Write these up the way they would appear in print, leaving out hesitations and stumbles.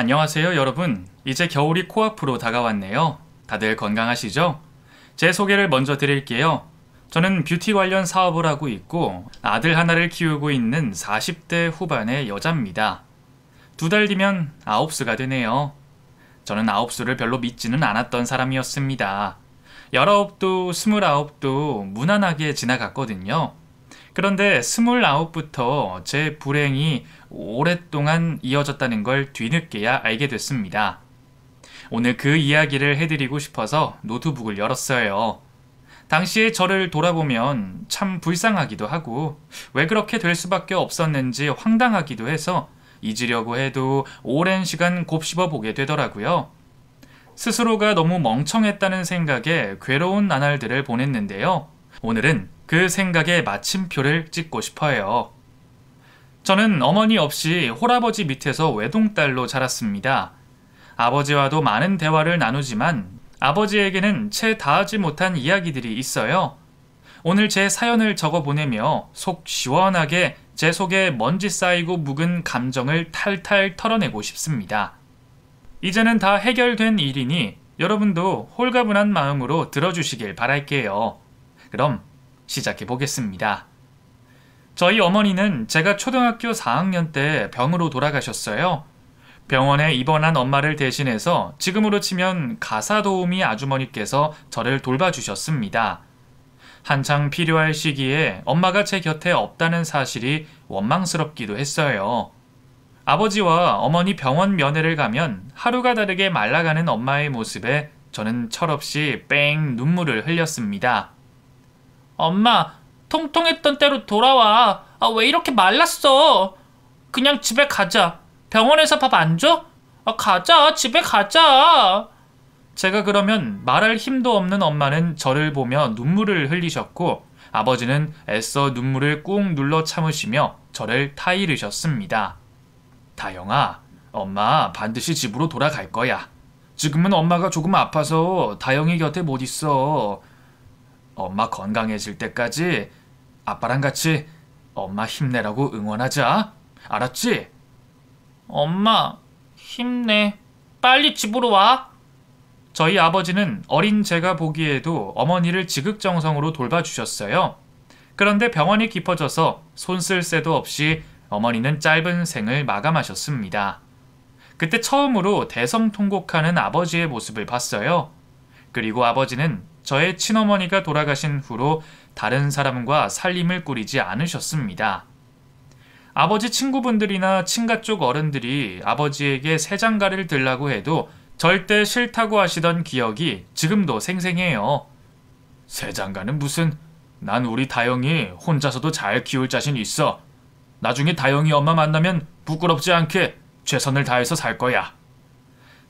안녕하세요, 여러분. 이제 겨울이 코앞으로 다가왔네요. 다들 건강하시죠? 제 소개를 먼저 드릴게요. 저는 뷰티 관련 사업을 하고 있고 아들 하나를 키우고 있는 40대 후반의 여자입니다. 2달 뒤면 9수가 되네요. 저는 9수를 별로 믿지는 않았던 사람이었습니다. 19도, 29도 무난하게 지나갔거든요. 그런데 29부터 제 불행이 오랫동안 이어졌다는 걸 뒤늦게야 알게 됐습니다. 오늘 그 이야기를 해드리고 싶어서 노트북을 열었어요. 당시에 저를 돌아보면 참 불쌍하기도 하고 왜 그렇게 될 수밖에 없었는지 황당하기도 해서 잊으려고 해도 오랜 시간 곱씹어 보게 되더라고요. 스스로가 너무 멍청했다는 생각에 괴로운 나날들을 보냈는데요. 오늘은 그 생각에 마침표를 찍고 싶어요. 저는 어머니 없이 홀아버지 밑에서 외동딸로 자랐습니다. 아버지와도 많은 대화를 나누지만 아버지에게는 채 닿지 못한 이야기들이 있어요. 오늘 제 사연을 적어 보내며 속 시원하게 제 속에 먼지 쌓이고 묵은 감정을 탈탈 털어내고 싶습니다. 이제는 다 해결된 일이니 여러분도 홀가분한 마음으로 들어주시길 바랄게요. 그럼 시작해 보겠습니다. 저희 어머니는 제가 초등학교 4학년 때 병으로 돌아가셨어요. 병원에 입원한 엄마를 대신해서 지금으로 치면 가사도우미 아주머니께서 저를 돌봐주셨습니다. 한창 필요할 시기에 엄마가 제 곁에 없다는 사실이 원망스럽기도 했어요. 아버지와 어머니 병원 면회를 가면 하루가 다르게 말라가는 엄마의 모습에 저는 철없이 뺑 눈물을 흘렸습니다. 엄마, 통통했던 때로 돌아와. 왜 이렇게 말랐어? 그냥 집에 가자. 병원에서 밥 안 줘? 가자, 집에 가자. 제가 그러면 말할 힘도 없는 엄마는 저를 보며 눈물을 흘리셨고 아버지는 애써 눈물을 꾹 눌러 참으시며 저를 타이르셨습니다. 다영아, 엄마 반드시 집으로 돌아갈 거야. 지금은 엄마가 조금 아파서 다영이 곁에 못 있어. 엄마 건강해질 때까지 아빠랑 같이 엄마 힘내라고 응원하자. 알았지? 엄마, 힘내. 빨리 집으로 와. 저희 아버지는 어린 제가 보기에도 어머니를 지극정성으로 돌봐주셨어요. 그런데 병원이 깊어져서 손 쓸 새도 없이 어머니는 짧은 생을 마감하셨습니다. 그때 처음으로 대성통곡하는 아버지의 모습을 봤어요. 그리고 아버지는 저의 친어머니가 돌아가신 후로 다른 사람과 살림을 꾸리지 않으셨습니다. 아버지 친구분들이나 친가 쪽 어른들이 아버지에게 새장가를 들라고 해도 절대 싫다고 하시던 기억이 지금도 생생해요. 새장가는 무슨, 난 우리 다영이 혼자서도 잘 키울 자신 있어. 나중에 다영이 엄마 만나면 부끄럽지 않게 최선을 다해서 살 거야.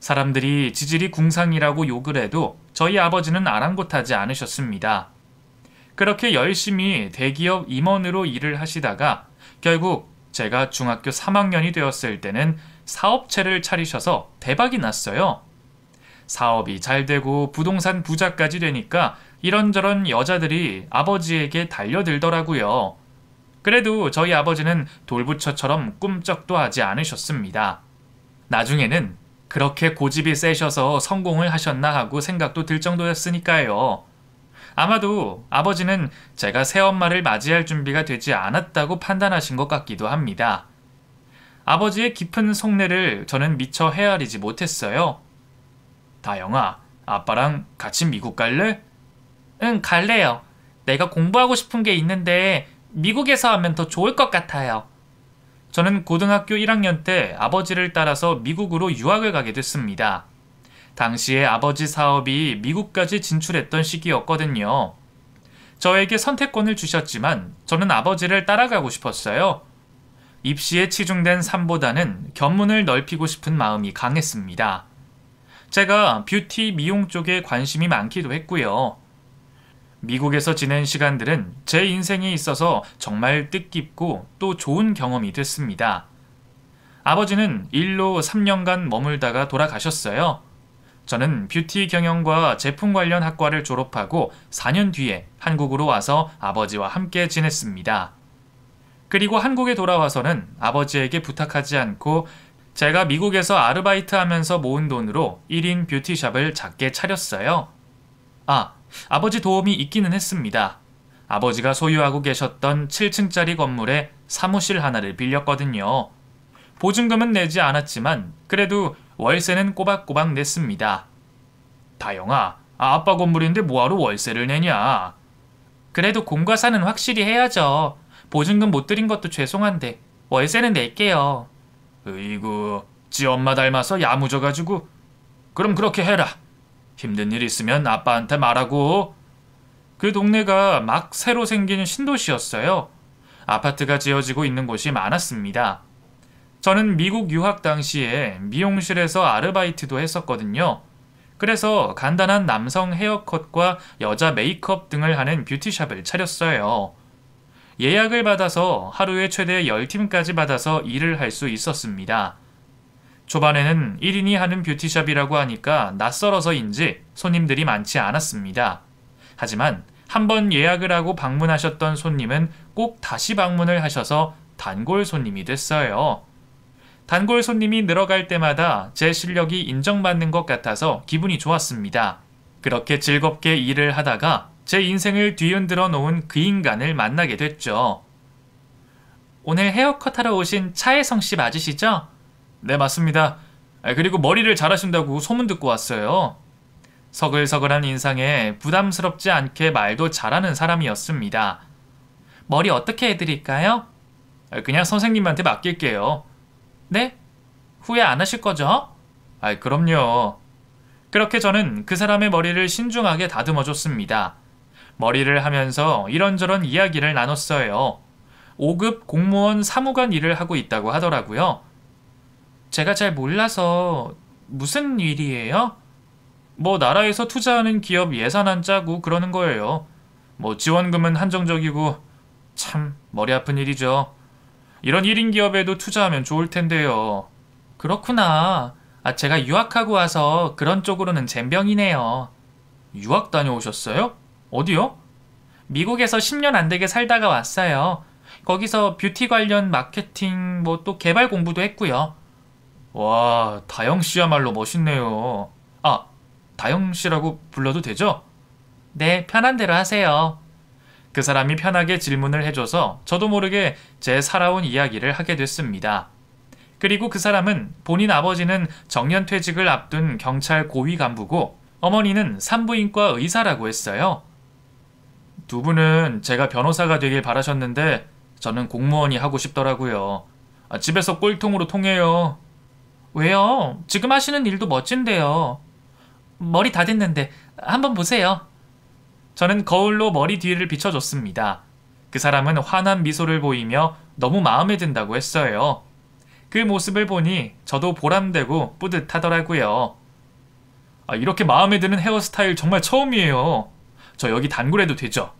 사람들이 지질이 궁상이라고 욕을 해도 저희 아버지는 아랑곳하지 않으셨습니다. 그렇게 열심히 대기업 임원으로 일을 하시다가 결국 제가 중학교 3학년이 되었을 때는 사업체를 차리셔서 대박이 났어요. 사업이 잘 되고 부동산 부자까지 되니까 이런저런 여자들이 아버지에게 달려들더라고요. 그래도 저희 아버지는 돌부처처럼 꿈쩍도 하지 않으셨습니다. 나중에는 그렇게 고집이 세셔서 성공을 하셨나 하고 생각도 들 정도였으니까요. 아마도 아버지는 제가 새엄마를 맞이할 준비가 되지 않았다고 판단하신 것 같기도 합니다. 아버지의 깊은 속내를 저는 미처 헤아리지 못했어요. 다영아, 아빠랑 같이 미국 갈래? 응, 갈래요. 내가 공부하고 싶은 게 있는데 미국에서 하면 더 좋을 것 같아요. 저는 고등학교 1학년 때 아버지를 따라서 미국으로 유학을 가게 됐습니다. 당시에 아버지 사업이 미국까지 진출했던 시기였거든요. 저에게 선택권을 주셨지만 저는 아버지를 따라가고 싶었어요. 입시에 치중된 삶보다는 견문을 넓히고 싶은 마음이 강했습니다. 제가 뷰티 미용 쪽에 관심이 많기도 했고요. 미국에서 지낸 시간들은 제 인생에 있어서 정말 뜻깊고 또 좋은 경험이 됐습니다. 아버지는 일로 3년간 머물다가 돌아가셨어요. 저는 뷰티 경영과 제품 관련 학과를 졸업하고 4년 뒤에 한국으로 와서 아버지와 함께 지냈습니다. 그리고 한국에 돌아와서는 아버지에게 부탁하지 않고 제가 미국에서 아르바이트 하면서 모은 돈으로 1인 뷰티샵을 작게 차렸어요. 아버지 도움이 있기는 했습니다. 아버지가 소유하고 계셨던 7층짜리 건물에 사무실 하나를 빌렸거든요. 보증금은 내지 않았지만 그래도 월세는 꼬박꼬박 냈습니다. 다영아, 아빠 건물인데 뭐하러 월세를 내냐? 그래도 공과사는 확실히 해야죠. 보증금 못 드린 것도 죄송한데 월세는 낼게요. 으이구, 지 엄마 닮아서 야무져가지고. 그럼 그렇게 해라. 힘든 일 있으면 아빠한테 말하고. 그 동네가 막 새로 생긴 신도시였어요. 아파트가 지어지고 있는 곳이 많았습니다. 저는 미국 유학 당시에 미용실에서 아르바이트도 했었거든요. 그래서 간단한 남성 헤어컷과 여자 메이크업 등을 하는 뷰티샵을 차렸어요. 예약을 받아서 하루에 최대 10팀까지 받아서 일을 할 수 있었습니다. 초반에는 1인이 하는 뷰티샵이라고 하니까 낯설어서인지 손님들이 많지 않았습니다. 하지만 한번 예약을 하고 방문하셨던 손님은 꼭 다시 방문을 하셔서 단골 손님이 됐어요. 단골 손님이 늘어갈 때마다 제 실력이 인정받는 것 같아서 기분이 좋았습니다. 그렇게 즐겁게 일을 하다가 제 인생을 뒤흔들어 놓은 그 인간을 만나게 됐죠. 오늘 헤어컷 하러 오신 차혜성 씨 맞으시죠? 네, 맞습니다. 그리고 머리를 잘하신다고 소문 듣고 왔어요. 서글서글한 인상에 부담스럽지 않게 말도 잘하는 사람이었습니다. 머리 어떻게 해드릴까요? 그냥 선생님한테 맡길게요. 네? 후회 안 하실 거죠? 그럼요. 그렇게 저는 그 사람의 머리를 신중하게 다듬어줬습니다. 머리를 하면서 이런저런 이야기를 나눴어요. 5급 공무원 사무관 일을 하고 있다고 하더라고요. 제가 잘 몰라서 무슨 일이에요? 뭐 나라에서 투자하는 기업 예산안 짜고 그러는 거예요. 뭐 지원금은 한정적이고 참 머리 아픈 일이죠. 이런 1인 기업에도 투자하면 좋을 텐데요. 그렇구나. 제가 유학하고 와서 그런 쪽으로는 젬병이네요. 유학 다녀오셨어요? 어디요? 미국에서 10년 안 되게 살다가 왔어요. 거기서 뷰티 관련 마케팅 또 개발 공부도 했고요. 와, 다영 씨야말로 멋있네요. 다영 씨라고 불러도 되죠? 네, 편한 대로 하세요. 그 사람이 편하게 질문을 해줘서 저도 모르게 제 살아온 이야기를 하게 됐습니다. 그리고 그 사람은 본인 아버지는 정년퇴직을 앞둔 경찰 고위 간부고 어머니는 산부인과 의사라고 했어요. 두 분은 제가 변호사가 되길 바라셨는데 저는 공무원이 하고 싶더라고요. 집에서 꼴통으로 통해요. 왜요? 지금 하시는 일도 멋진데요. 머리 다 됐는데 한번 보세요. 저는 거울로 머리 뒤를 비춰줬습니다. 그 사람은 환한 미소를 보이며 너무 마음에 든다고 했어요. 그 모습을 보니 저도 보람되고 뿌듯하더라고요. 이렇게 마음에 드는 헤어스타일 정말 처음이에요. 저 여기 단골해도 되죠?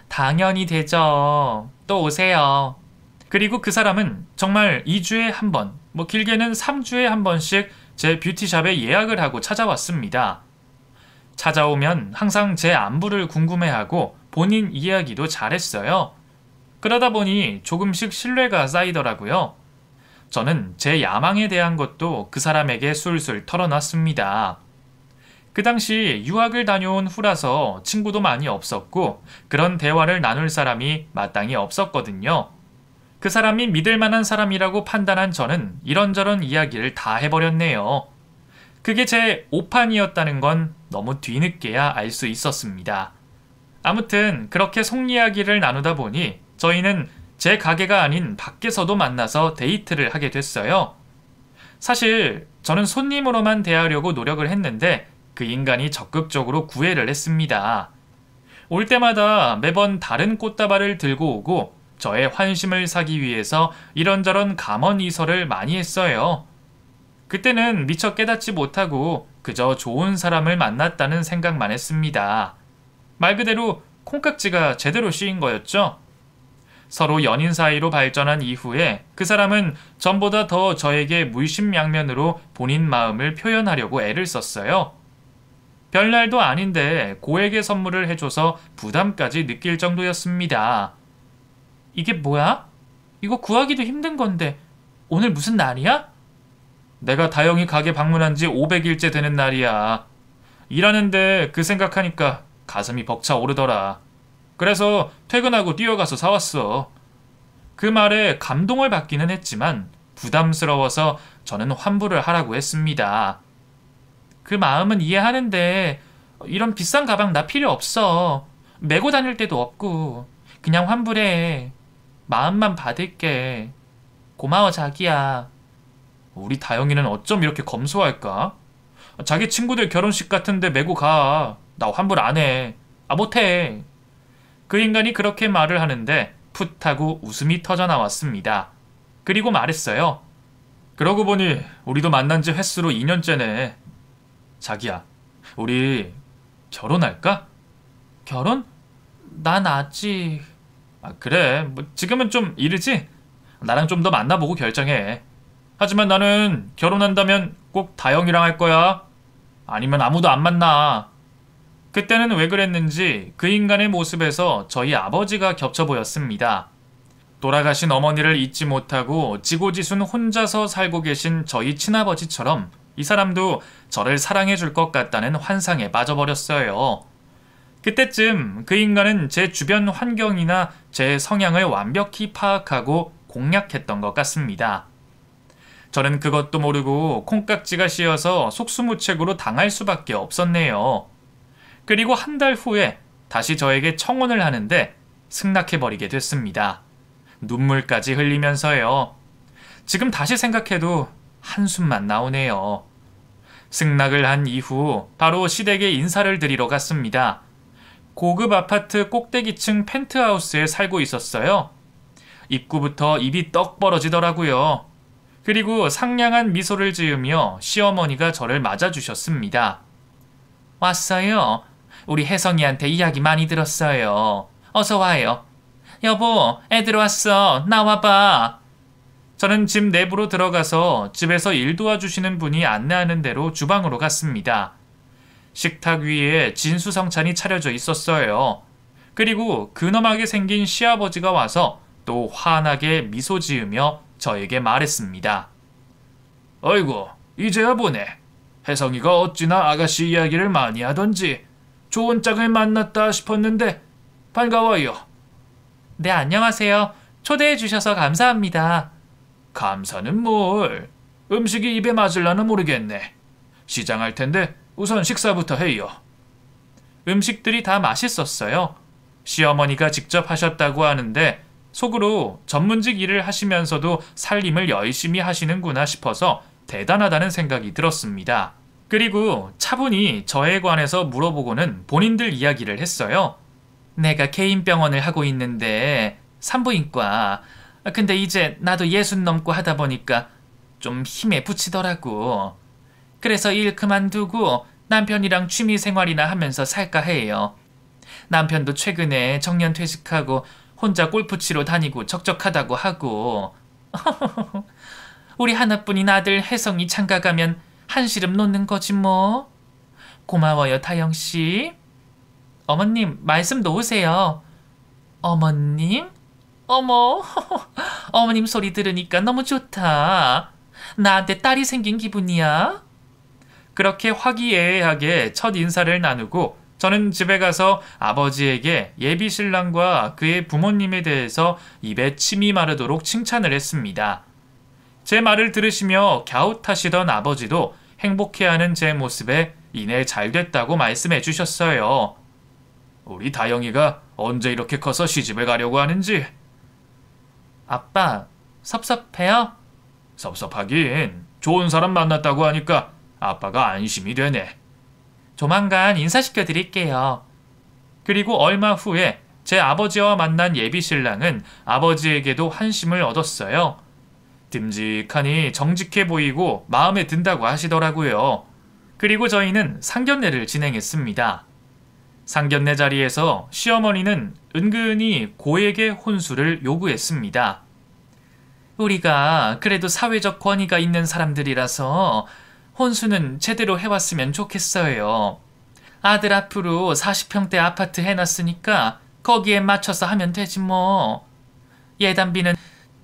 당연히 되죠. 또 오세요. 그리고 그 사람은 정말 2주에 한 번, 길게는 3주에 한 번씩 제 뷰티샵에 예약을 하고 찾아왔습니다. 찾아오면 항상 제 안부를 궁금해하고 본인 이야기도 잘했어요. 그러다 보니 조금씩 신뢰가 쌓이더라고요. 저는 제 야망에 대한 것도 그 사람에게 술술 털어놨습니다. 그 당시 유학을 다녀온 후라서 친구도 많이 없었고 그런 대화를 나눌 사람이 마땅히 없었거든요. 그 사람이 믿을 만한 사람이라고 판단한 저는 이런저런 이야기를 다 해버렸네요. 그게 제 오판이었다는 건 너무 뒤늦게야 알 수 있었습니다. 아무튼 그렇게 속 이야기를 나누다 보니 저희는 제 가게가 아닌 밖에서도 만나서 데이트를 하게 됐어요. 사실 저는 손님으로만 대하려고 노력을 했는데 그 인간이 적극적으로 구애를 했습니다. 올 때마다 매번 다른 꽃다발을 들고 오고 저의 환심을 사기 위해서 이런저런 감언이설을 많이 했어요. 그때는 미처 깨닫지 못하고 그저 좋은 사람을 만났다는 생각만 했습니다. 말 그대로 콩깍지가 제대로 씌인 거였죠. 서로 연인 사이로 발전한 이후에 그 사람은 전보다 더 저에게 물심양면으로 본인 마음을 표현하려고 애를 썼어요. 별날도 아닌데 고액의 선물을 해줘서 부담까지 느낄 정도였습니다. 이게 뭐야? 이거 구하기도 힘든 건데 오늘 무슨 날이야? 내가 다영이 가게 방문한 지 500일째 되는 날이야. 일하는데 그 생각하니까 가슴이 벅차오르더라. 그래서 퇴근하고 뛰어가서 사왔어. 그 말에 감동을 받기는 했지만 부담스러워서 저는 환불을 하라고 했습니다. 그 마음은 이해하는데 이런 비싼 가방 나 필요 없어. 메고 다닐 데도 없고. 그냥 환불해. 마음만 받을게. 고마워 자기야. 우리 다영이는 어쩜 이렇게 검소할까? 자기 친구들 결혼식 같은데 메고 가. 나 환불 안 해. 못해. 그 인간이 그렇게 말을 하는데 풋하고 웃음이 터져 나왔습니다. 그리고 말했어요. 그러고 보니 우리도 만난 지 횟수로 2년째네. 자기야, 우리 결혼할까? 결혼? 난 아직... 그래, 뭐 지금은 좀 이르지? 나랑 좀 더 만나보고 결정해. 하지만 나는 결혼한다면 꼭 다영이랑 할 거야. 아니면 아무도 안 만나. 그때는 왜 그랬는지 그 인간의 모습에서 저희 아버지가 겹쳐 보였습니다. 돌아가신 어머니를 잊지 못하고 지고지순 혼자서 살고 계신 저희 친아버지처럼 이 사람도 저를 사랑해 줄 것 같다는 환상에 빠져버렸어요. 그때쯤 그 인간은 제 주변 환경이나 제 성향을 완벽히 파악하고 공략했던 것 같습니다. 저는 그것도 모르고 콩깍지가 씌어서 속수무책으로 당할 수밖에 없었네요. 그리고 한 달 후에 다시 저에게 청혼을 하는데 승낙해버리게 됐습니다. 눈물까지 흘리면서요. 지금 다시 생각해도 한숨만 나오네요. 승낙을 한 이후 바로 시댁에 인사를 드리러 갔습니다. 고급 아파트 꼭대기층 펜트하우스에 살고 있었어요. 입구부터 입이 떡 벌어지더라고요. 그리고 상냥한 미소를 지으며 시어머니가 저를 맞아주셨습니다. 왔어요. 우리 혜성이한테 이야기 많이 들었어요. 어서 와요. 여보, 애들 왔어. 나와봐. 저는 집 내부로 들어가서 집에서 일 도와주시는 분이 안내하는 대로 주방으로 갔습니다. 식탁 위에 진수성찬이 차려져 있었어요. 그리고 근엄하게 생긴 시아버지가 와서 또 환하게 미소 지으며 저에게 말했습니다. 어이구, 이제야 보네. 혜성이가 어찌나 아가씨 이야기를 많이 하던지 좋은 짝을 만났다 싶었는데 반가워요. 네, 안녕하세요. 초대해 주셔서 감사합니다. 감사는 뭘. 음식이 입에 맞을라나 모르겠네. 시장할 텐데 우선 식사부터 해요. 음식들이 다 맛있었어요. 시어머니가 직접 하셨다고 하는데 속으로 전문직 일을 하시면서도 살림을 열심히 하시는구나 싶어서 대단하다는 생각이 들었습니다. 그리고 차분히 저에 관해서 물어보고는 본인들 이야기를 했어요. 내가 개인 병원을 하고 있는데 산부인과. 근데 이제 나도 60 넘고 하다 보니까 좀 힘에 부치더라고. 그래서 일 그만두고 남편이랑 취미 생활이나 하면서 살까 해요. 남편도 최근에 정년 퇴직하고 혼자 골프 치러 다니고 적적하다고 하고. 우리 하나뿐인 아들 혜성이 장가 가면 한시름 놓는 거지 뭐. 고마워요, 다영씨. 어머님, 말씀 놓으세요. 어머님? 어머, 어머님 소리 들으니까 너무 좋다. 나한테 딸이 생긴 기분이야. 그렇게 화기애애하게 첫 인사를 나누고 저는 집에 가서 아버지에게 예비 신랑과 그의 부모님에 대해서 입에 침이 마르도록 칭찬을 했습니다. 제 말을 들으시며 갸웃하시던 아버지도 행복해하는 제 모습에 이내 잘 됐다고 말씀해 주셨어요. 우리 다영이가 언제 이렇게 커서 시집을 가려고 하는지. 아빠, 섭섭해요? 섭섭하긴. 좋은 사람 만났다고 하니까 아빠가 안심이 되네. 조만간 인사시켜 드릴게요. 그리고 얼마 후에 제 아버지와 만난 예비 신랑은 아버지에게도 환심을 얻었어요. 듬직하니 정직해 보이고 마음에 든다고 하시더라고요. 그리고 저희는 상견례를 진행했습니다. 상견례 자리에서 시어머니는 은근히 고액의 혼수를 요구했습니다. 우리가 그래도 사회적 권위가 있는 사람들이라서 혼수는 제대로 해왔으면 좋겠어요. 아들 앞으로 40평대 아파트 해놨으니까 거기에 맞춰서 하면 되지 뭐. 예단비는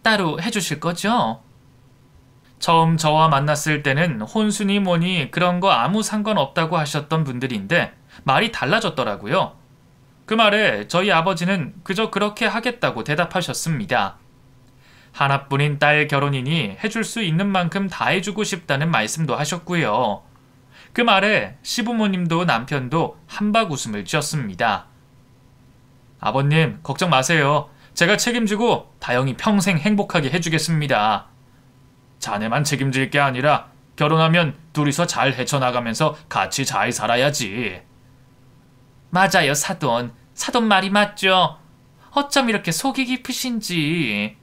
따로 해주실 거죠? 처음 저와 만났을 때는 혼수니 뭐니 그런 거 아무 상관없다고 하셨던 분들인데 말이 달라졌더라고요. 그 말에 저희 아버지는 그저 그렇게 하겠다고 대답하셨습니다. 하나뿐인 딸 결혼이니 해줄 수 있는 만큼 다 해주고 싶다는 말씀도 하셨고요. 그 말에 시부모님도 남편도 한박 웃음을 지었습니다. 아버님, 걱정 마세요. 제가 책임지고 다영이 평생 행복하게 해주겠습니다. 자네만 책임질 게 아니라 결혼하면 둘이서 잘 헤쳐나가면서 같이 잘 살아야지. 맞아요, 사돈. 사돈 말이 맞죠. 어쩜 이렇게 속이 깊으신지.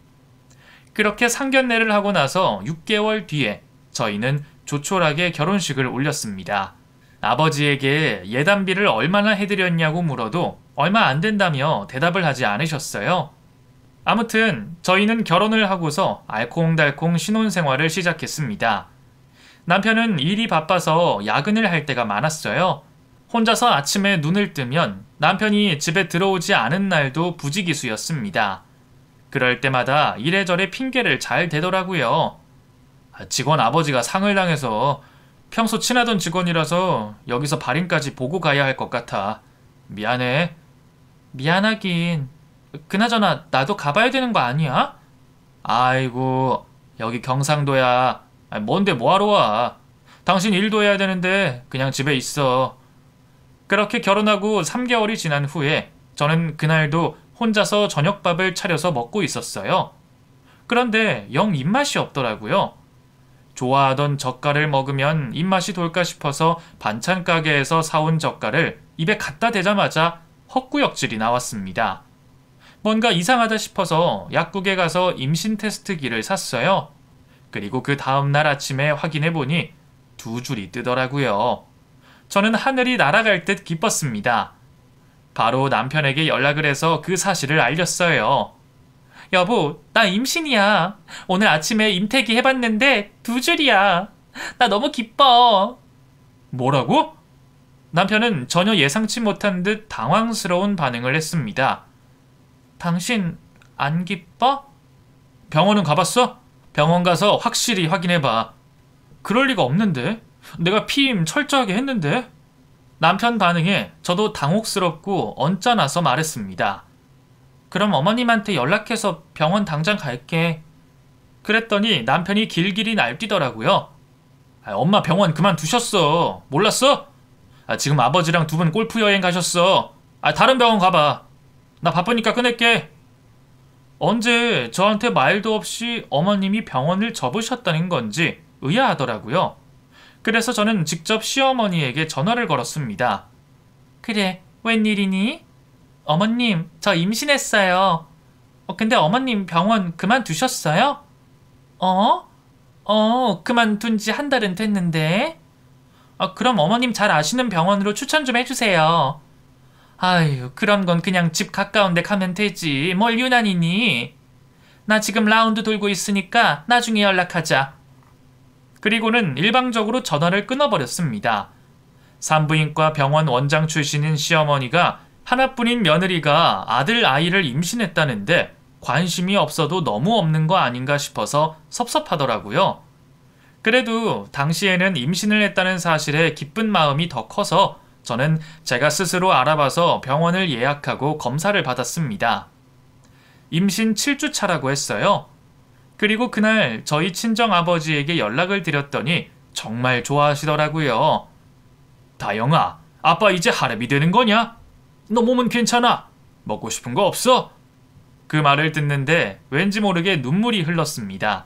그렇게 상견례를 하고 나서 6개월 뒤에 저희는 조촐하게 결혼식을 올렸습니다. 아버지에게 예단비를 얼마나 해드렸냐고 물어도 얼마 안 된다며 대답을 하지 않으셨어요. 아무튼 저희는 결혼을 하고서 알콩달콩 신혼생활을 시작했습니다. 남편은 일이 바빠서 야근을 할 때가 많았어요. 혼자서 아침에 눈을 뜨면 남편이 집에 들어오지 않은 날도 부지기수였습니다. 그럴 때마다 이래저래 핑계를 잘 대더라고요. 직원 아버지가 상을 당해서 평소 친하던 직원이라서 여기서 발인까지 보고 가야 할 것 같아. 미안해. 미안하긴. 그나저나 나도 가봐야 되는 거 아니야? 아이고, 여기 경상도야. 뭔데 뭐하러 와. 당신 일도 해야 되는데 그냥 집에 있어. 그렇게 결혼하고 3개월이 지난 후에 저는 그날도 혼자서 저녁밥을 차려서 먹고 있었어요. 그런데 영 입맛이 없더라고요. 좋아하던 젓갈을 먹으면 입맛이 돌까 싶어서 반찬 가게에서 사온 젓갈을 입에 갖다 대자마자 헛구역질이 나왔습니다. 뭔가 이상하다 싶어서 약국에 가서 임신 테스트기를 샀어요. 그리고 그 다음날 아침에 확인해보니 2줄이 뜨더라고요. 저는 하늘이 날아갈 듯 기뻤습니다. 바로 남편에게 연락을 해서 그 사실을 알렸어요. 여보, 나 임신이야. 오늘 아침에 임태기 해봤는데 2줄이야. 나 너무 기뻐. 뭐라고? 남편은 전혀 예상치 못한 듯 당황스러운 반응을 했습니다. 당신 안 기뻐? 병원은 가봤어? 병원 가서 확실히 확인해봐. 그럴 리가 없는데. 내가 피임 철저하게 했는데. 남편 반응에 저도 당혹스럽고 언짢아서 말했습니다. 그럼 어머님한테 연락해서 병원 당장 갈게. 그랬더니 남편이 길길이 날뛰더라고요. 엄마 병원 그만두셨어. 몰랐어? 지금 아버지랑 2분 골프 여행 가셨어. 다른 병원 가봐. 나 바쁘니까 끊을게. 언제 저한테 말도 없이 어머님이 병원을 접으셨다는 건지 의아하더라고요. 그래서 저는 직접 시어머니에게 전화를 걸었습니다. 그래, 웬일이니? 어머님, 저 임신했어요. 근데 어머님 병원 그만두셨어요? 그만둔 지 1달은 됐는데. 그럼 어머님 잘 아시는 병원으로 추천 좀 해주세요. 아유, 그런 건 그냥 집 가까운 데 가면 되지. 뭘 유난이니? 나 지금 라운드 돌고 있으니까 나중에 연락하자. 그리고는 일방적으로 전화를 끊어버렸습니다. 산부인과 병원 원장 출신인 시어머니가 하나뿐인 며느리가 아들 아이를 임신했다는데 관심이 없어도 너무 없는 거 아닌가 싶어서 섭섭하더라고요. 그래도 당시에는 임신을 했다는 사실에 기쁜 마음이 더 커서 저는 제가 스스로 알아봐서 병원을 예약하고 검사를 받았습니다. 임신 7주 차라고 했어요. 그리고 그날 저희 친정아버지에게 연락을 드렸더니 정말 좋아하시더라고요. 다영아, 아빠 이제 할애비 되는 거냐? 너 몸은 괜찮아? 먹고 싶은 거 없어? 그 말을 듣는데 왠지 모르게 눈물이 흘렀습니다.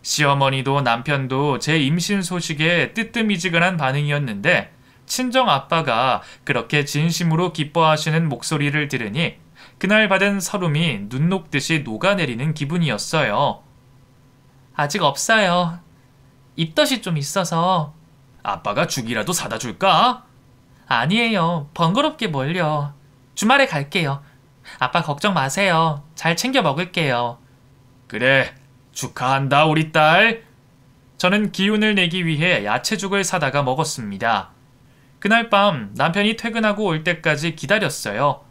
시어머니도 남편도 제 임신 소식에 뜨뜻미지근한 반응이었는데 친정아빠가 그렇게 진심으로 기뻐하시는 목소리를 들으니 그날 받은 서름이 눈 녹듯이 녹아내리는 기분이었어요. 아직 없어요. 입덧이 좀 있어서. 아빠가 죽이라도 사다 줄까? 아니에요. 번거롭게 뭘요. 주말에 갈게요. 아빠 걱정 마세요. 잘 챙겨 먹을게요. 그래, 축하한다 우리 딸. 저는 기운을 내기 위해 야채죽을 사다가 먹었습니다. 그날 밤 남편이 퇴근하고 올 때까지 기다렸어요.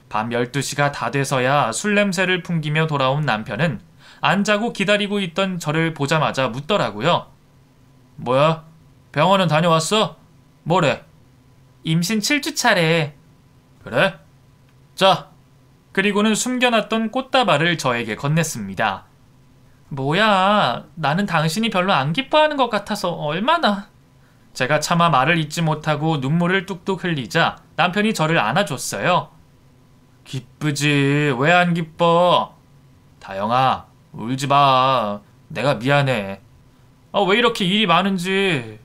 밤 12시가 다 돼서야 술 냄새를 풍기며 돌아온 남편은 안 자고 기다리고 있던 저를 보자마자 묻더라고요. 뭐야? 병원은 다녀왔어? 뭐래? 임신 7주 차래. 그래? 자, 그리고는 숨겨놨던 꽃다발을 저에게 건넸습니다. 뭐야, 나는 당신이 별로 안 기뻐하는 것 같아서 얼마나. 제가 차마 말을 잇지 못하고 눈물을 뚝뚝 흘리자 남편이 저를 안아줬어요. 기쁘지, 왜 안 기뻐? 다영아, 울지 마. 내가 미안해. 왜 이렇게 일이 많은지.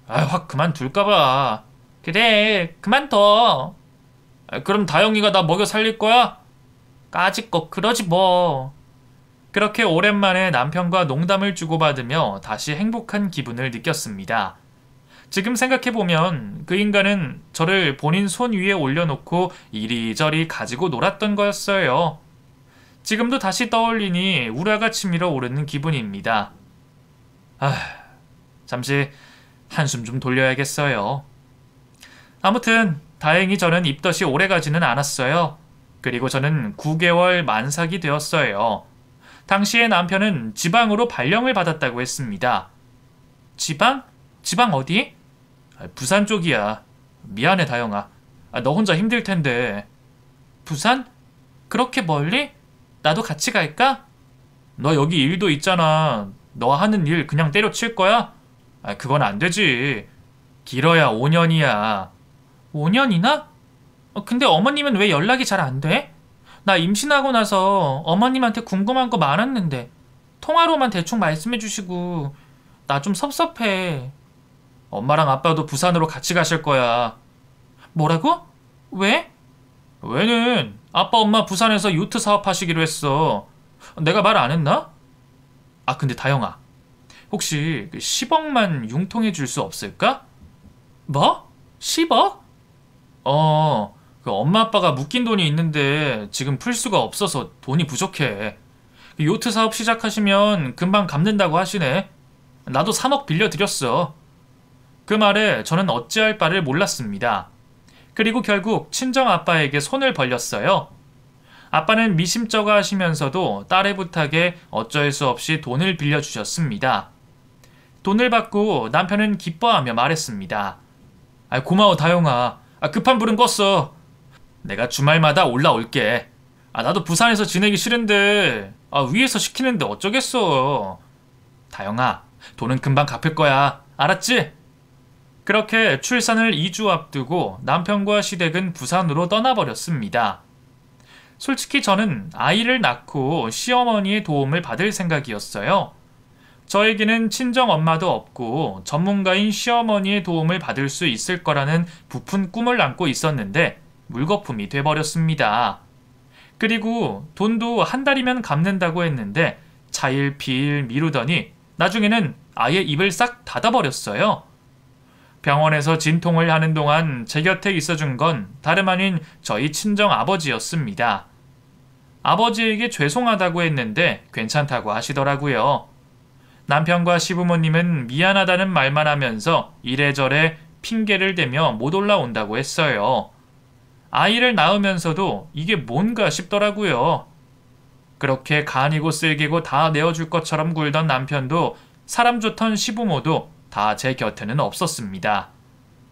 확 그만둘까봐. 그래, 그만둬. 그럼 다영이가 나 먹여 살릴 거야? 까짓거 그러지 뭐. 그렇게 오랜만에 남편과 농담을 주고받으며 다시 행복한 기분을 느꼈습니다. 지금 생각해보면 그 인간은 저를 본인 손 위에 올려놓고 이리저리 가지고 놀았던 거였어요. 지금도 다시 떠올리니 우라가 치밀어 오르는 기분입니다. 잠시 한숨 좀 돌려야겠어요. 아무튼 다행히 저는 입덧이 오래가지는 않았어요. 그리고 저는 9개월 만삭이 되었어요. 당시에 남편은 지방으로 발령을 받았다고 했습니다. 지방? 지방 어디? 부산 쪽이야. 미안해 다영아. 너 혼자 힘들 텐데. 부산? 그렇게 멀리? 나도 같이 갈까? 너 여기 일도 있잖아. 너 하는 일 그냥 때려칠 거야? 그건 안 되지. 길어야 5년이야. 5년이나? 근데 어머님은 왜 연락이 잘 안 돼? 나 임신하고 나서 어머님한테 궁금한 거 많았는데 통화로만 대충 말씀해 주시고 나 좀 섭섭해. 엄마랑 아빠도 부산으로 같이 가실 거야. 뭐라고? 왜? 왜는 아빠 엄마 부산에서 요트 사업하시기로 했어. 내가 말 안 했나? 근데 다영아, 혹시 10억만 융통해 줄 수 없을까? 뭐? 10억? 그 엄마 아빠가 묶인 돈이 있는데 지금 풀 수가 없어서 돈이 부족해. 요트 사업 시작하시면 금방 갚는다고 하시네. 나도 3억 빌려드렸어. 그 말에 저는 어찌할 바를 몰랐습니다. 그리고 결국 친정 아빠에게 손을 벌렸어요. 아빠는 미심쩍어 하시면서도 딸의 부탁에 어쩔 수 없이 돈을 빌려주셨습니다. 돈을 받고 남편은 기뻐하며 말했습니다. 고마워 다영아. 급한 불은 껐어. 내가 주말마다 올라올게. 나도 부산에서 지내기 싫은데 위에서 시키는데 어쩌겠어. 다영아, 돈은 금방 갚을 거야. 알았지? 그렇게 출산을 2주 앞두고 남편과 시댁은 부산으로 떠나버렸습니다. 솔직히 저는 아이를 낳고 시어머니의 도움을 받을 생각이었어요. 저에게는 친정 엄마도 없고 전문가인 시어머니의 도움을 받을 수 있을 거라는 부푼 꿈을 안고 있었는데 물거품이 돼버렸습니다. 그리고 돈도 한 달이면 갚는다고 했는데 차일피일 미루더니 나중에는 아예 입을 싹 닫아버렸어요. 병원에서 진통을 하는 동안 제 곁에 있어준 건 다름 아닌 저희 친정 아버지였습니다. 아버지에게 죄송하다고 했는데 괜찮다고 하시더라고요. 남편과 시부모님은 미안하다는 말만 하면서 이래저래 핑계를 대며 못 올라온다고 했어요. 아이를 낳으면서도 이게 뭔가 싶더라고요. 그렇게 간이고 쓸기고 다 내어줄 것처럼 굴던 남편도 사람 좋던 시부모도 다 제 곁에는 없었습니다.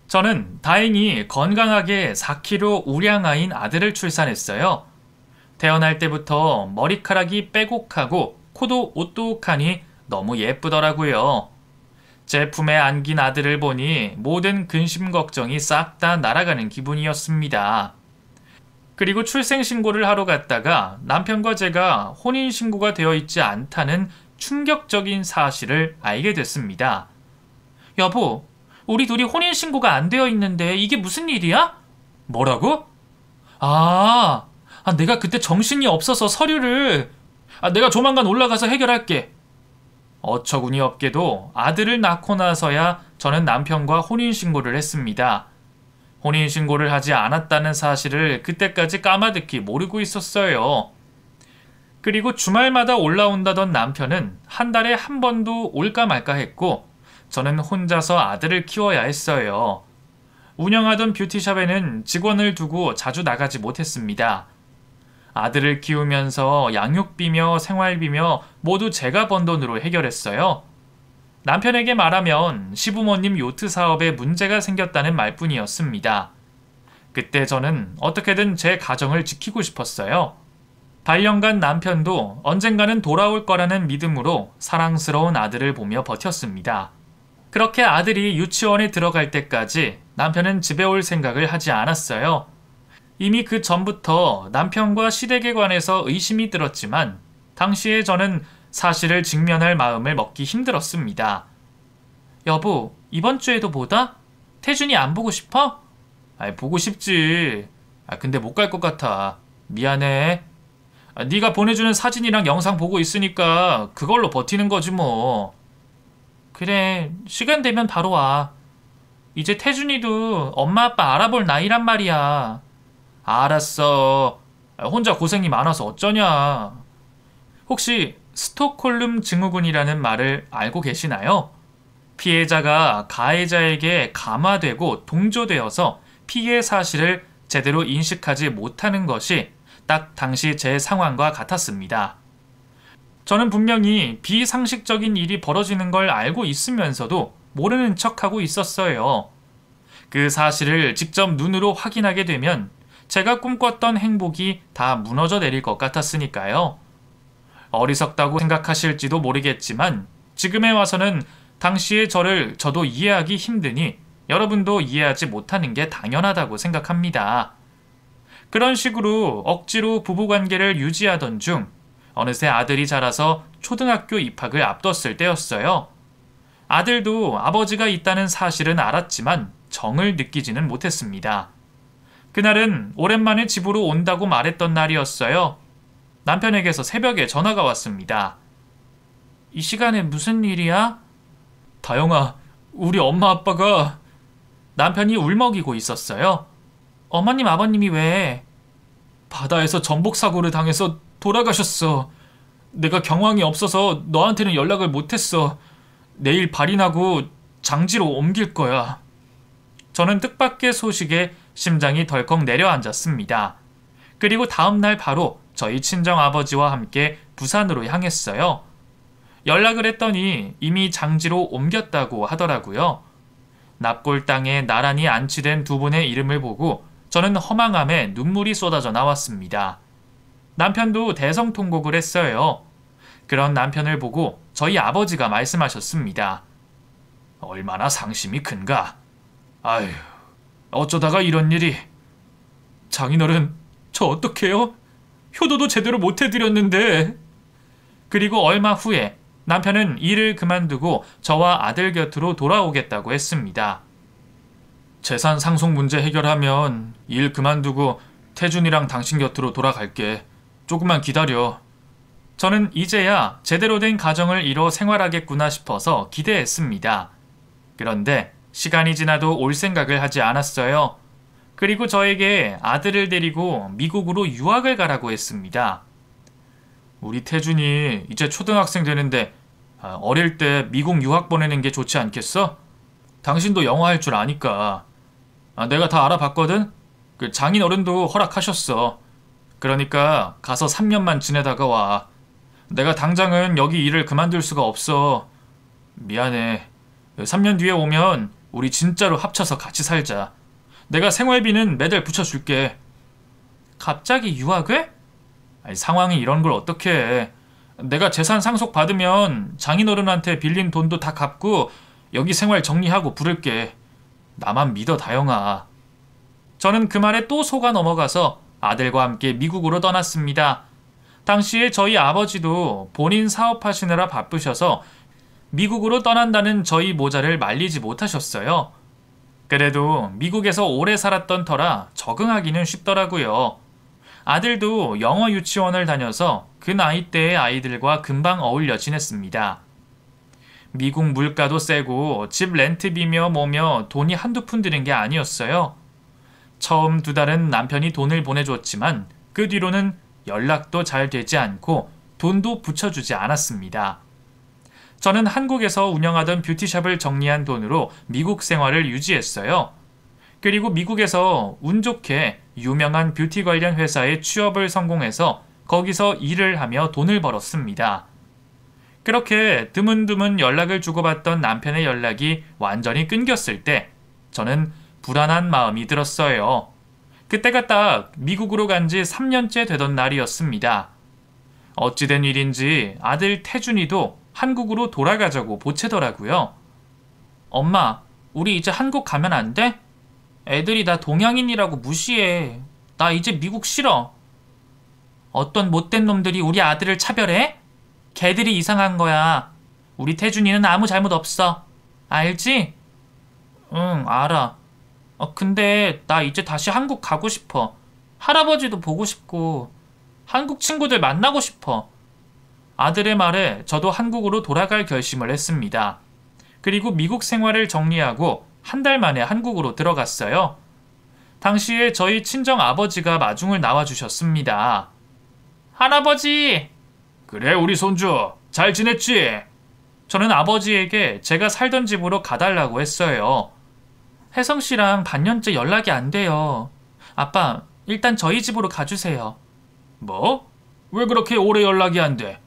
저는 다행히 건강하게 4kg 우량아인 아들을 출산했어요. 태어날 때부터 머리카락이 빼곡하고 코도 오똑하니 너무 예쁘더라고요. 제 품에 안긴 아들을 보니 모든 근심 걱정이 싹 다 날아가는 기분이었습니다. 그리고 출생신고를 하러 갔다가 남편과 제가 혼인신고가 되어 있지 않다는 충격적인 사실을 알게 됐습니다. 여보, 우리 둘이 혼인신고가 안 되어 있는데 이게 무슨 일이야? 뭐라고? 내가 그때 정신이 없어서 서류를... 내가 조만간 올라가서 해결할게. 어처구니 없게도 아들을 낳고 나서야 저는 남편과 혼인신고를 했습니다. 혼인신고를 하지 않았다는 사실을 그때까지 까마득히 모르고 있었어요. 그리고 주말마다 올라온다던 남편은 한 달에 한 번도 올까 말까 했고 저는 혼자서 아들을 키워야 했어요. 운영하던 뷰티샵에는 직원을 두고 자주 나가지 못했습니다. 아들을 키우면서 양육비며 생활비며 모두 제가 번 돈으로 해결했어요. 남편에게 말하면 시부모님 요트 사업에 문제가 생겼다는 말뿐이었습니다. 그때 저는 어떻게든 제 가정을 지키고 싶었어요. 발령간 남편도 언젠가는 돌아올 거라는 믿음으로 사랑스러운 아들을 보며 버텼습니다. 그렇게 아들이 유치원에 들어갈 때까지 남편은 집에 올 생각을 하지 않았어요. 이미 그 전부터 남편과 시댁에 관해서 의심이 들었지만 당시에 저는 사실을 직면할 마음을 먹기 힘들었습니다. 여보, 이번 주에도 보다? 태준이 안 보고 싶어? 보고 싶지. 근데 못 갈 것 같아. 미안해. 네가 보내주는 사진이랑 영상 보고 있으니까 그걸로 버티는 거지 뭐. 그래, 시간 되면 바로 와. 이제 태준이도 엄마 아빠 알아볼 나이란 말이야. 알았어. 혼자 고생이 많아서 어쩌냐. 혹시 스톡홀름 증후군이라는 말을 알고 계시나요? 피해자가 가해자에게 감화되고 동조되어서 피해 사실을 제대로 인식하지 못하는 것이 딱 당시 제 상황과 같았습니다. 저는 분명히 비상식적인 일이 벌어지는 걸 알고 있으면서도 모르는 척하고 있었어요. 그 사실을 직접 눈으로 확인하게 되면 제가 꿈꿨던 행복이 다 무너져 내릴 것 같았으니까요. 어리석다고 생각하실지도 모르겠지만 지금에 와서는 당시의 저를 저도 이해하기 힘드니 여러분도 이해하지 못하는 게 당연하다고 생각합니다. 그런 식으로 억지로 부부관계를 유지하던 중 어느새 아들이 자라서 초등학교 입학을 앞뒀을 때였어요. 아들도 아버지가 있다는 사실은 알았지만 정을 느끼지는 못했습니다. 그날은 오랜만에 집으로 온다고 말했던 날이었어요. 남편에게서 새벽에 전화가 왔습니다. 이 시간에 무슨 일이야? 다영아, 우리 엄마 아빠가... 남편이 울먹이고 있었어요. 어머님 아버님이 왜? 바다에서 전복 사고를 당해서 돌아가셨어. 내가 경황이 없어서 너한테는 연락을 못했어. 내일 발인하고 장지로 옮길 거야. 저는 뜻밖의 소식에 심장이 덜컥 내려앉았습니다. 그리고 다음날 바로 저희 친정아버지와 함께 부산으로 향했어요. 연락을 했더니 이미 장지로 옮겼다고 하더라고요. 납골 땅에 나란히 안치된 두 분의 이름을 보고 저는 허망함에 눈물이 쏟아져 나왔습니다. 남편도 대성통곡을 했어요. 그런 남편을 보고 저희 아버지가 말씀하셨습니다. 얼마나 상심이 큰가. 아휴, 어쩌다가 이런 일이. 장인어른, 저 어떡해요? 효도도 제대로 못 해드렸는데. 그리고 얼마 후에 남편은 일을 그만두고 저와 아들 곁으로 돌아오겠다고 했습니다. 재산 상속 문제 해결하면 일 그만두고 태준이랑 당신 곁으로 돌아갈게. 조금만 기다려. 저는 이제야 제대로 된 가정을 이뤄 생활하겠구나 싶어서 기대했습니다. 그런데 시간이 지나도 올 생각을 하지 않았어요. 그리고 저에게 아들을 데리고 미국으로 유학을 가라고 했습니다. 우리 태준이 이제 초등학생 되는데 어릴 때 미국 유학 보내는 게 좋지 않겠어? 당신도 영어 할 줄 아니까. 내가 다 알아봤거든? 그 장인 어른도 허락하셨어. 그러니까 가서 3년만 지내다가 와. 내가 당장은 여기 일을 그만둘 수가 없어. 미안해. 3년 뒤에 오면 우리 진짜로 합쳐서 같이 살자. 내가 생활비는 매달 붙여줄게. 갑자기 유학을? 상황이 이런 걸 어떻게 해. 내가 재산 상속 받으면 장인어른한테 빌린 돈도 다 갚고 여기 생활 정리하고 부를게. 나만 믿어, 다영아. 저는 그 말에 또 속아 넘어가서 아들과 함께 미국으로 떠났습니다. 당시에 저희 아버지도 본인 사업하시느라 바쁘셔서 미국으로 떠난다는 저희 모자를 말리지 못하셨어요. 그래도 미국에서 오래 살았던 터라 적응하기는 쉽더라고요. 아들도 영어 유치원을 다녀서 그 나이대의 아이들과 금방 어울려 지냈습니다. 미국 물가도 세고 집 렌트비며 뭐며 돈이 한두 푼 드는 게 아니었어요. 처음 2달은 남편이 돈을 보내줬지만 그 뒤로는 연락도 잘 되지 않고 돈도 붙여주지 않았습니다. 저는 한국에서 운영하던 뷰티샵을 정리한 돈으로 미국 생활을 유지했어요. 그리고 미국에서 운 좋게 유명한 뷰티 관련 회사에 취업을 성공해서 거기서 일을 하며 돈을 벌었습니다. 그렇게 드문드문 연락을 주고받던 남편의 연락이 완전히 끊겼을 때 저는 불안한 마음이 들었어요. 그때가 딱 미국으로 간 지 3년째 되던 날이었습니다. 어찌된 일인지 아들 태준이도 한국으로 돌아가자고 보채더라고요. 엄마, 우리 이제 한국 가면 안 돼? 애들이 나 동양인이라고 무시해. 나 이제 미국 싫어. 어떤 못된 놈들이 우리 아들을 차별해? 걔들이 이상한 거야. 우리 태준이는 아무 잘못 없어. 알지? 응, 알아. 근데 나 이제 다시 한국 가고 싶어. 할아버지도 보고 싶고 한국 친구들 만나고 싶어. 아들의 말에 저도 한국으로 돌아갈 결심을 했습니다. 그리고 미국 생활을 정리하고 한 달 만에 한국으로 들어갔어요. 당시에 저희 친정 아버지가 마중을 나와주셨습니다. 할아버지! 그래, 우리 손주. 잘 지냈지? 저는 아버지에게 제가 살던 집으로 가달라고 했어요. 혜성씨랑 반년째 연락이 안 돼요. 아빠, 일단 저희 집으로 가주세요. 뭐? 왜 그렇게 오래 연락이 안 돼?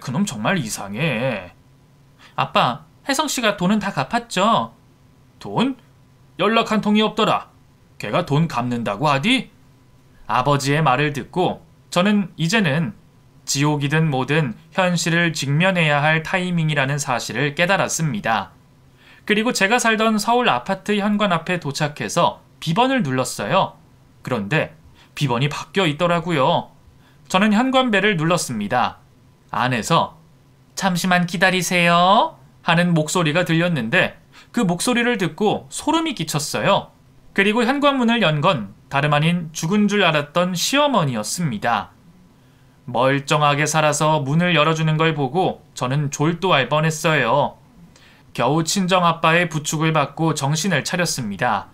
그놈 정말 이상해. 아빠, 혜성씨가 돈은 다 갚았죠? 돈? 연락 한 통이 없더라. 걔가 돈 갚는다고 하디? 아버지의 말을 듣고 저는 이제는 지옥이든 뭐든 현실을 직면해야 할 타이밍이라는 사실을 깨달았습니다. 그리고 제가 살던 서울 아파트 현관 앞에 도착해서 비번을 눌렀어요. 그런데 비번이 바뀌어 있더라고요. 저는 현관벨을 눌렀습니다. 안에서 잠시만 기다리세요 하는 목소리가 들렸는데 그 목소리를 듣고 소름이 끼쳤어요. 그리고 현관문을 연 건 다름 아닌 죽은 줄 알았던 시어머니였습니다. 멀쩡하게 살아서 문을 열어주는 걸 보고 저는 졸도할 뻔했어요. 겨우 친정아빠의 부축을 받고 정신을 차렸습니다.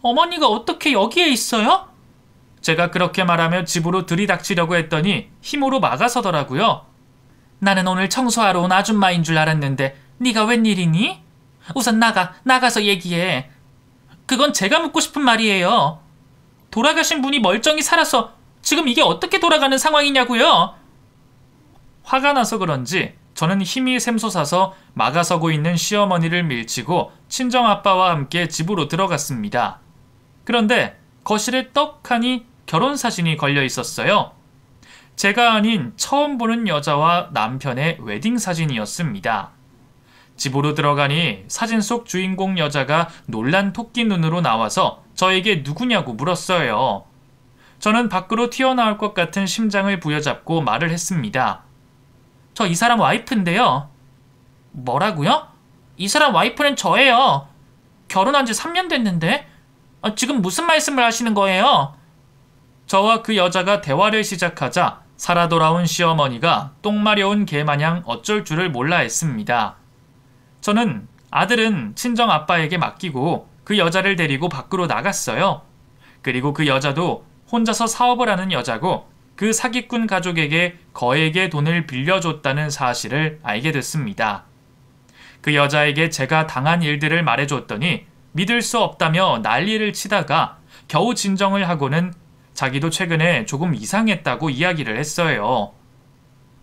어머니가 어떻게 여기에 있어요? 제가 그렇게 말하며 집으로 들이닥치려고 했더니 힘으로 막아서더라고요. 나는 오늘 청소하러 온 아줌마인 줄 알았는데 네가 웬일이니? 우선 나가서 얘기해. 그건 제가 묻고 싶은 말이에요. 돌아가신 분이 멀쩡히 살아서 지금 이게 어떻게 돌아가는 상황이냐고요? 화가 나서 그런지 저는 힘이 샘솟아서 막아서고 있는 시어머니를 밀치고 친정아빠와 함께 집으로 들어갔습니다. 그런데 거실에 떡하니 결혼사진이 걸려 있었어요. 제가 아닌 처음 보는 여자와 남편의 웨딩사진이었습니다. 집으로 들어가니 사진 속 주인공 여자가 놀란 토끼 눈으로 나와서 저에게 누구냐고 물었어요. 저는 밖으로 튀어나올 것 같은 심장을 부여잡고 말을 했습니다. 저 이 사람 와이프인데요. 뭐라고요? 이 사람 와이프는 저예요. 결혼한 지 3년 됐는데 지금 무슨 말씀을 하시는 거예요? 저와 그 여자가 대화를 시작하자 살아 돌아온 시어머니가 똥 마려운 개마냥 어쩔 줄을 몰라 했습니다. 저는 아들은 친정 아빠에게 맡기고 그 여자를 데리고 밖으로 나갔어요. 그리고 그 여자도 혼자서 사업을 하는 여자고 그 사기꾼 가족에게 거액의 돈을 빌려줬다는 사실을 알게 됐습니다. 그 여자에게 제가 당한 일들을 말해줬더니 믿을 수 없다며 난리를 치다가 겨우 진정을 하고는 자기도 최근에 조금 이상했다고 이야기를 했어요.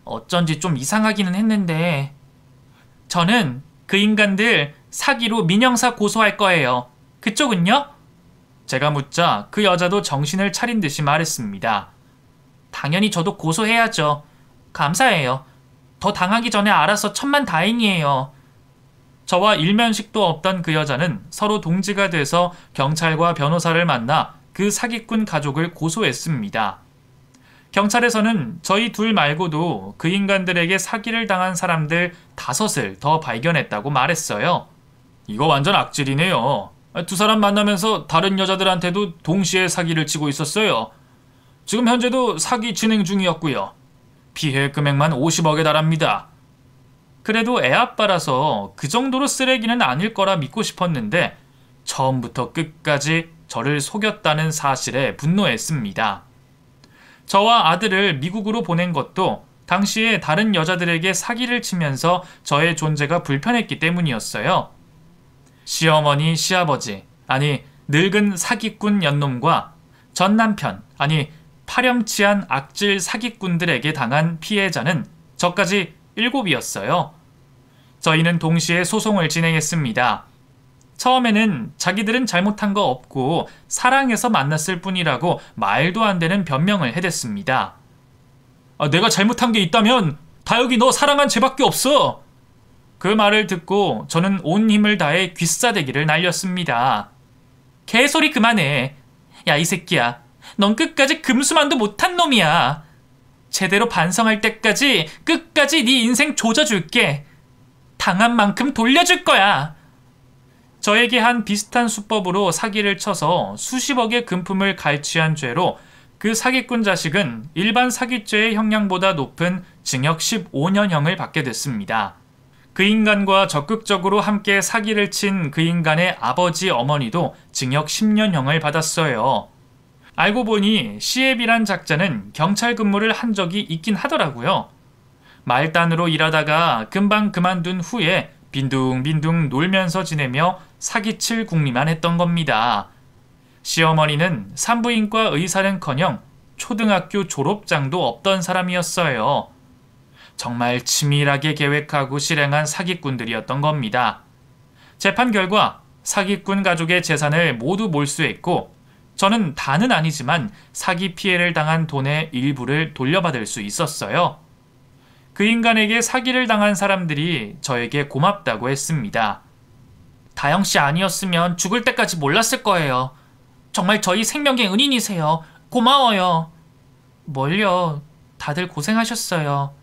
어쩐지 좀 이상하기는 했는데 저는 그 인간들 사기로 민형사 고소할 거예요. 그쪽은요? 제가 묻자 그 여자도 정신을 차린 듯이 말했습니다. 당연히 저도 고소해야죠. 감사해요. 더 당하기 전에 알아서 천만다행이에요. 저와 일면식도 없던 그 여자는 서로 동지가 돼서 경찰과 변호사를 만나 그 사기꾼 가족을 고소했습니다. 경찰에서는 저희 둘 말고도 그 인간들에게 사기를 당한 사람들 5을 더 발견했다고 말했어요. 이거 완전 악질이네요. 두 사람 만나면서 다른 여자들한테도 동시에 사기를 치고 있었어요. 지금 현재도 사기 진행 중이었고요. 피해 금액만 50억에 달합니다. 그래도 애아빠라서 그 정도로 쓰레기는 아닐 거라 믿고 싶었는데 처음부터 끝까지 저를 속였다는 사실에 분노했습니다. 저와 아들을 미국으로 보낸 것도 당시에 다른 여자들에게 사기를 치면서 저의 존재가 불편했기 때문이었어요. 시어머니, 시아버지, 아니 늙은 사기꾼 연놈과 전 남편, 아니 파렴치한 악질 사기꾼들에게 당한 피해자는 저까지 7이었어요. 저희는 동시에 소송을 진행했습니다. 처음에는 자기들은 잘못한 거 없고 사랑해서 만났을 뿐이라고 말도 안 되는 변명을 해댔습니다. 내가 잘못한 게 있다면 다육이 너 사랑한 죄밖에 없어. 그 말을 듣고 저는 온 힘을 다해 귀싸대기를 날렸습니다. 개소리 그만해. 야, 이 새끼야. 넌 끝까지 금수만도 못한 놈이야. 제대로 반성할 때까지 끝까지 네 인생 조져줄게. 당한 만큼 돌려줄 거야. 저에게 한 비슷한 수법으로 사기를 쳐서 수십억의 금품을 갈취한 죄로 그 사기꾼 자식은 일반 사기죄의 형량보다 높은 징역 15년형을 받게 됐습니다. 그 인간과 적극적으로 함께 사기를 친 그 인간의 아버지 어머니도 징역 10년형을 받았어요. 알고 보니 시애비란 작자는 경찰 근무를 한 적이 있긴 하더라고요. 말단으로 일하다가 금방 그만둔 후에 빈둥빈둥 놀면서 지내며 사기칠 궁리만 했던 겁니다. 시어머니는 산부인과 의사는커녕 초등학교 졸업장도 없던 사람이었어요. 정말 치밀하게 계획하고 실행한 사기꾼들이었던 겁니다. 재판 결과 사기꾼 가족의 재산을 모두 몰수했고 저는 다는 아니지만 사기 피해를 당한 돈의 일부를 돌려받을 수 있었어요. 그 인간에게 사기를 당한 사람들이 저에게 고맙다고 했습니다. 다영씨 아니었으면 죽을 때까지 몰랐을 거예요. 정말 저희 생명의 은인이세요. 고마워요. 뭘요? 다들 고생하셨어요.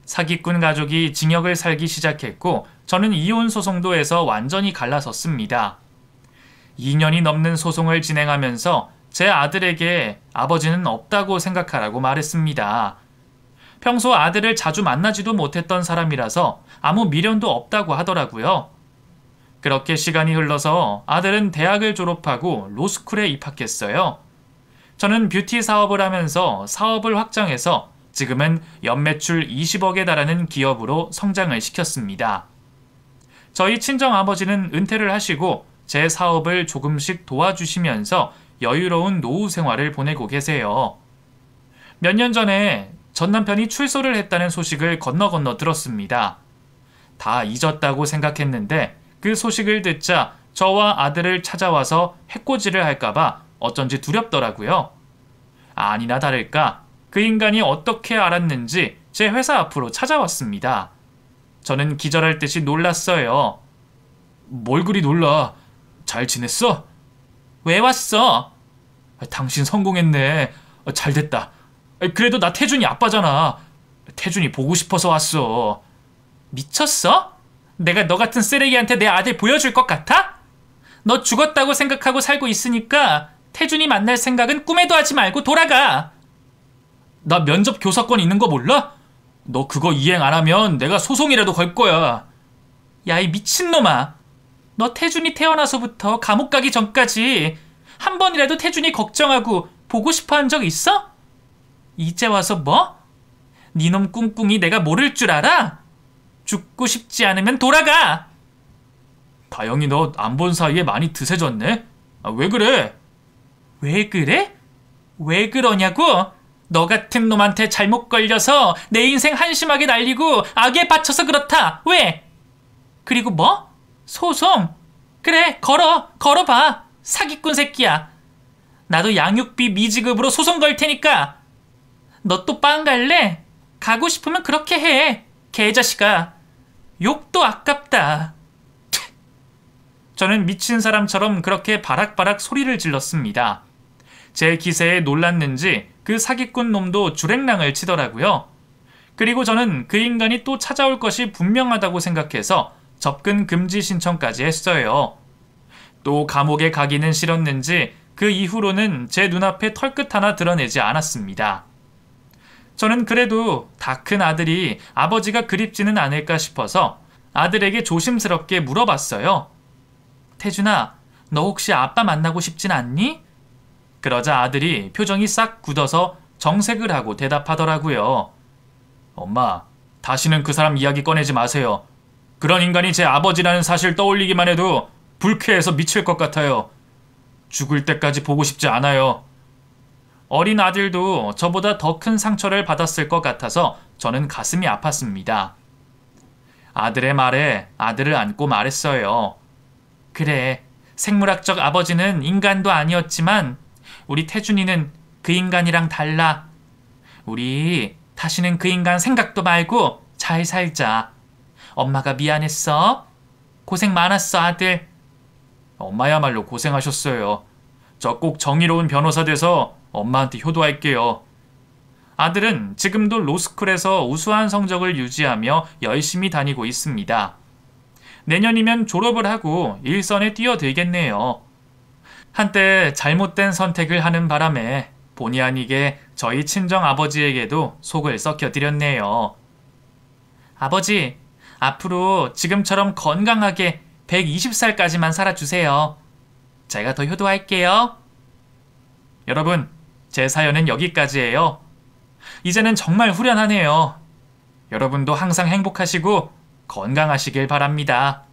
사기꾼 가족이 징역을 살기 시작했고 저는 이혼 소송도 해서 완전히 갈라섰습니다. 2년이 넘는 소송을 진행하면서 제 아들에게 아버지는 없다고 생각하라고 말했습니다. 평소 아들을 자주 만나지도 못했던 사람이라서 아무 미련도 없다고 하더라고요. 그렇게 시간이 흘러서 아들은 대학을 졸업하고 로스쿨에 입학했어요. 저는 뷰티 사업을 하면서 사업을 확장해서 지금은 연매출 20억에 달하는 기업으로 성장을 시켰습니다. 저희 친정아버지는 은퇴를 하시고 제 사업을 조금씩 도와주시면서 여유로운 노후 생활을 보내고 계세요. 몇 년 전에 전 남편이 출소를 했다는 소식을 건너 들었습니다. 다 잊었다고 생각했는데 그 소식을 듣자 저와 아들을 찾아와서 해코지를 할까봐 어쩐지 두렵더라고요. 아니나 다를까 그 인간이 어떻게 알았는지 제 회사 앞으로 찾아왔습니다. 저는 기절할 듯이 놀랐어요. 뭘 그리 놀라? 잘 지냈어? 왜 왔어? 당신 성공했네. 잘됐다. 그래도 나 태준이 아빠잖아. 태준이 보고 싶어서 왔어. 미쳤어? 내가 너 같은 쓰레기한테 내 아들 보여줄 것 같아? 너 죽었다고 생각하고 살고 있으니까 태준이 만날 생각은 꿈에도 하지 말고 돌아가. 나 면접 교사권 있는 거 몰라? 너 그거 이행 안 하면 내가 소송이라도 걸 거야. 야, 이 미친놈아. 너 태준이 태어나서부터 감옥 가기 전까지 한 번이라도 태준이 걱정하고 보고 싶어 한 적 있어? 이제 와서 뭐? 니놈 꿍꿍이 내가 모를 줄 알아? 죽고 싶지 않으면 돌아가. 다영이 너 안 본 사이에 많이 드세졌네? 왜 그래? 왜 그래? 왜 그러냐고? 너 같은 놈한테 잘못 걸려서 내 인생 한심하게 날리고 악에 바쳐서 그렇다. 왜? 그리고 뭐? 소송? 그래, 걸어봐. 사기꾼 새끼야. 나도 양육비 미지급으로 소송 걸 테니까. 너 또 빵 갈래? 가고 싶으면 그렇게 해. 개자식아. 욕도 아깝다. 저는 미친 사람처럼 그렇게 바락바락 소리를 질렀습니다. 제 기세에 놀랐는지 그 사기꾼 놈도 주랭랑을 치더라고요. 그리고 저는 그 인간이 또 찾아올 것이 분명하다고 생각해서 접근 금지 신청까지 했어요. 또 감옥에 가기는 싫었는지 그 이후로는 제 눈앞에 털끝 하나 드러내지 않았습니다. 저는 그래도 다 큰 아들이 아버지가 그립지는 않을까 싶어서 아들에게 조심스럽게 물어봤어요. 태준아, 너 혹시 아빠 만나고 싶진 않니? 그러자 아들이 표정이 싹 굳어서 정색을 하고 대답하더라고요. 엄마, 다시는 그 사람 이야기 꺼내지 마세요. 그런 인간이 제 아버지라는 사실 떠올리기만 해도 불쾌해서 미칠 것 같아요. 죽을 때까지 보고 싶지 않아요. 어린 아들도 저보다 더 큰 상처를 받았을 것 같아서 저는 가슴이 아팠습니다. 아들의 말에 아들을 안고 말했어요. 그래, 생물학적 아버지는 인간도 아니었지만 우리 태준이는 그 인간이랑 달라. 우리 다시는 그 인간 생각도 말고 잘 살자. 엄마가 미안했어. 고생 많았어, 아들. 엄마야말로 고생하셨어요. 저 꼭 정의로운 변호사 돼서 엄마한테 효도할게요. 아들은 지금도 로스쿨에서 우수한 성적을 유지하며 열심히 다니고 있습니다. 내년이면 졸업을 하고 일선에 뛰어들겠네요. 한때 잘못된 선택을 하는 바람에 본의 아니게 저희 친정 아버지에게도 속을 썩혀드렸네요. 아버지, 앞으로 지금처럼 건강하게 120살까지만 살아주세요. 제가 더 효도할게요. 여러분, 제 사연은 여기까지예요. 이제는 정말 후련하네요. 여러분도 항상 행복하시고 건강하시길 바랍니다.